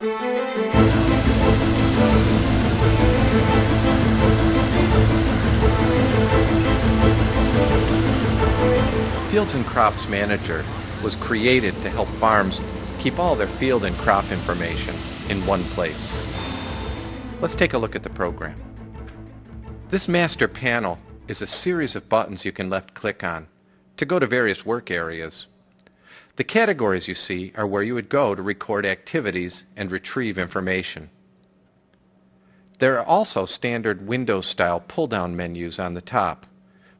Fields and Crops Manager was created to help farms keep all their field and crop information in one place. Let's take a look at the program. This master panel is a series of buttons you can left-click on to go to various work areas. The categories you see are where you would go to record activities and retrieve information. There are also standard Windows-style pull-down menus on the top.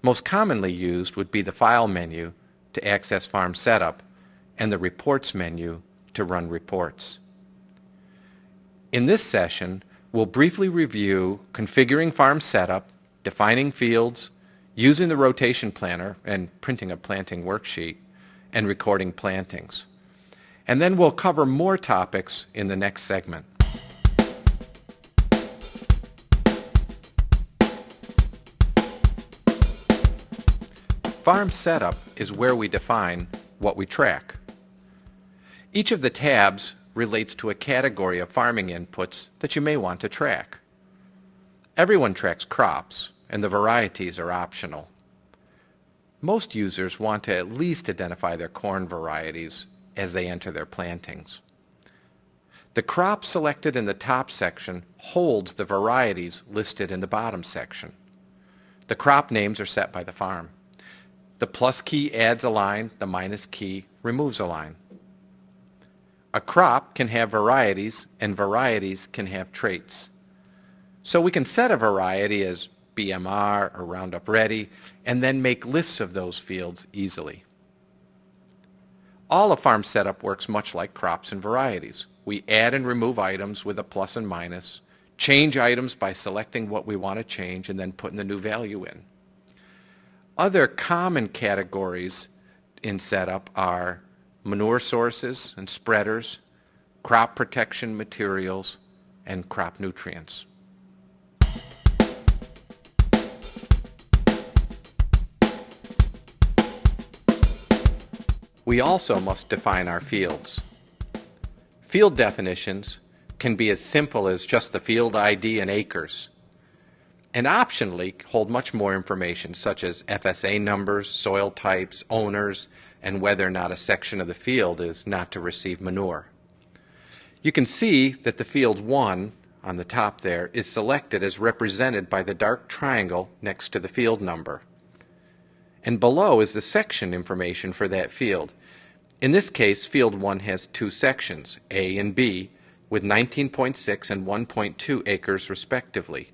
Most commonly used would be the File menu to access farm setup and the Reports menu to run reports. In this session, we'll briefly review configuring farm setup, defining fields, using the rotation planner and printing a planting worksheet, and recording plantings. And then we'll cover more topics in the next segment. Farm setup is where we define what we track. Each of the tabs relates to a category of farming inputs that you may want to track. Everyone tracks crops, and the varieties are optional. Most users want to at least identify their corn varieties as they enter their plantings. The crop selected in the top section holds the varieties listed in the bottom section. The crop names are set by the farm. The plus key adds a line, the minus key removes a line. A crop can have varieties, and varieties can have traits. So we can set a variety as BMR or Roundup Ready, and then make lists of those fields easily. All of farm setup works much like crops and varieties. We add and remove items with a plus and minus, change items by selecting what we want to change, and then putting the new value in. Other common categories in setup are manure sources and spreaders, crop protection materials, and crop nutrients. We also must define our fields. Field definitions can be as simple as just the field ID and acres, and optionally hold much more information such as FSA numbers, soil types, owners, and whether or not a section of the field is not to receive manure. You can see that the field 1 on the top there is selected as represented by the dark triangle next to the field number. And below is the section information for that field. In this case, field 1 has two sections, A and B, with 19.6 and 1.2 acres respectively,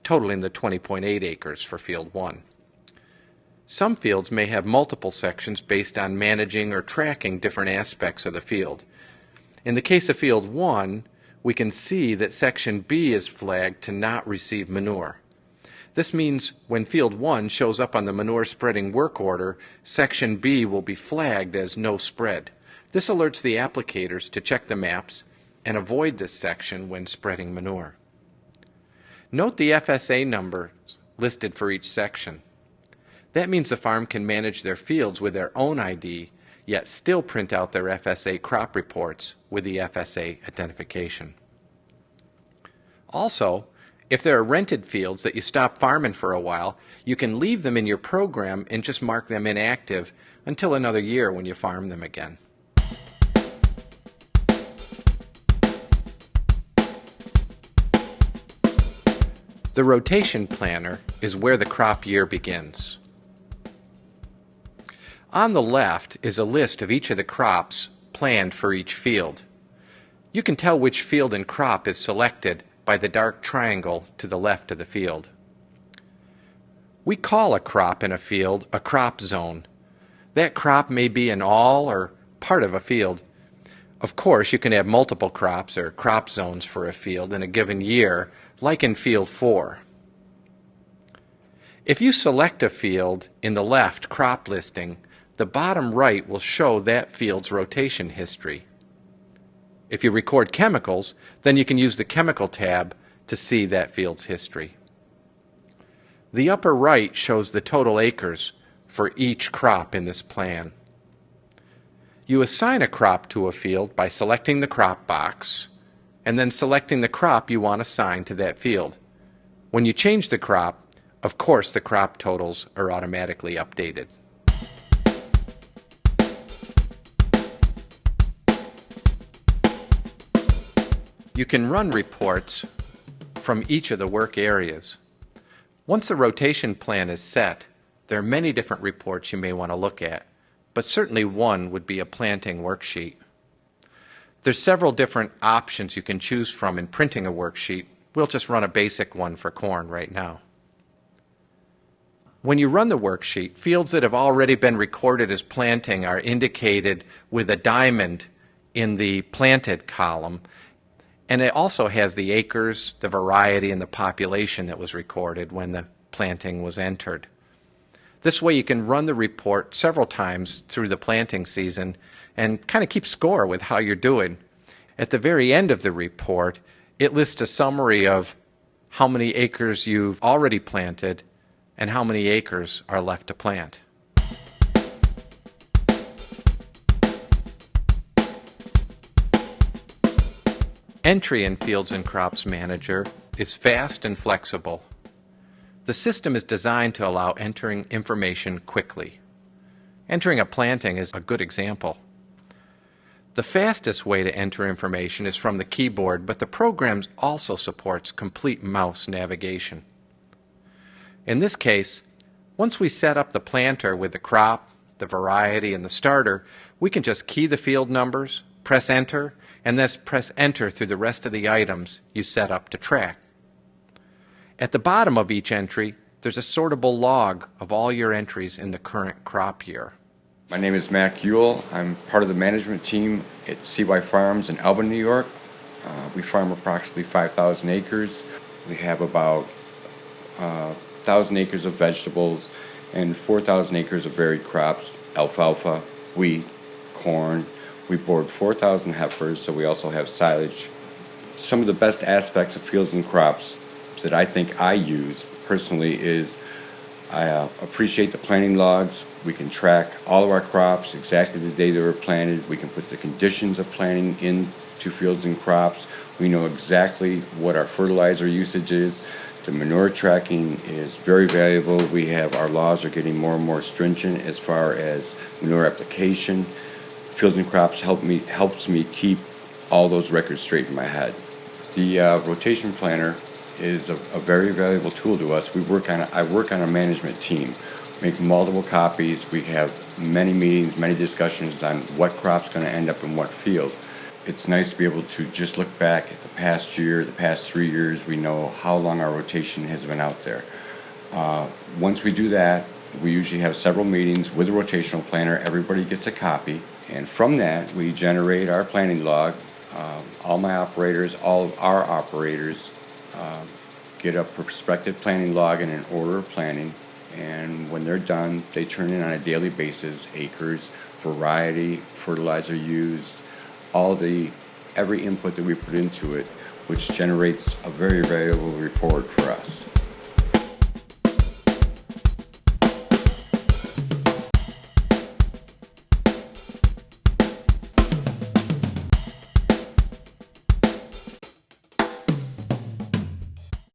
totaling the 20.8 acres for field 1. Some fields may have multiple sections based on managing or tracking different aspects of the field. In the case of field 1, we can see that section B is flagged to not receive manure. This means when field 1 shows up on the manure spreading work order, section B will be flagged as no spread. This alerts the applicators to check the maps and avoid this section when spreading manure. Note the FSA numbers listed for each section. That means the farm can manage their fields with their own ID, yet still print out their FSA crop reports with the FSA identification. Also, if there are rented fields that you stop farming for a while, you can leave them in your program and just mark them inactive until another year when you farm them again. The rotation planner is where the crop year begins. On the left is a list of each of the crops planned for each field. You can tell which field and crop is selected by the dark triangle to the left of the field. We call a crop in a field a crop zone. That crop may be in all or part of a field. Of course, you can have multiple crops or crop zones for a field in a given year, like in field 4. If you select a field in the left crop listing, the bottom right will show that field's rotation history. If you record chemicals, then you can use the Chemical tab to see that field's history. The upper right shows the total acres for each crop in this plan. You assign a crop to a field by selecting the crop box, and then selecting the crop you want assigned to that field. When you change the crop, of course the crop totals are automatically updated. You can run reports from each of the work areas. Once the rotation plan is set, there are many different reports you may want to look at, but certainly one would be a planting worksheet. There's several different options you can choose from in printing a worksheet. We'll just run a basic one for corn right now. When you run the worksheet, fields that have already been recorded as planting are indicated with a diamond in the planted column, and it also has the acres, the variety, and the population that was recorded when the planting was entered. This way you can run the report several times through the planting season and kind of keep score with how you're doing. At the very end of the report, it lists a summary of how many acres you've already planted and how many acres are left to plant. Entry in Fields and Crops Manager is fast and flexible. The system is designed to allow entering information quickly. Entering a planting is a good example. The fastest way to enter information is from the keyboard, but the program also supports complete mouse navigation. In this case, once we set up the planter with the crop, the variety, and the starter, we can just key the field numbers, press enter, and then press enter through the rest of the items you set up to track. At the bottom of each entry, there's a sortable log of all your entries in the current crop year. My name is Mac Ewell. I'm part of the management team at CY Farms in Albany, New York. We farm approximately 5,000 acres. We have about 1,000 acres of vegetables and 4,000 acres of varied crops, alfalfa, wheat, corn. We board 4,000 heifers, so we also have silage. Some of the best aspects of Fields and Crops that I think I use personally is I appreciate the planting logs. We can track all of our crops, exactly the day they were planted. We can put the conditions of planting into Fields and Crops. We know exactly what our fertilizer usage is. The manure tracking is very valuable. We have our laws are getting more and more stringent as far as manure application. Fields and Crops helps me keep all those records straight in my head. The rotation planner is a very valuable tool to us. I work on a management team, make multiple copies. We have many meetings, many discussions on what crop's going to end up in what field. It's nice to be able to just look back at the past year, the past 3 years. We know how long our rotation has been out there. Once we do that, we usually have several meetings with the rotational planner. Everybody gets a copy, and from that we generate our planning log. All my operators, all of our operators get a prospective planning log in an order of planning, and when they're done, they turn in on a daily basis acres, variety, fertilizer used, every input that we put into it, which generates a very valuable report for us.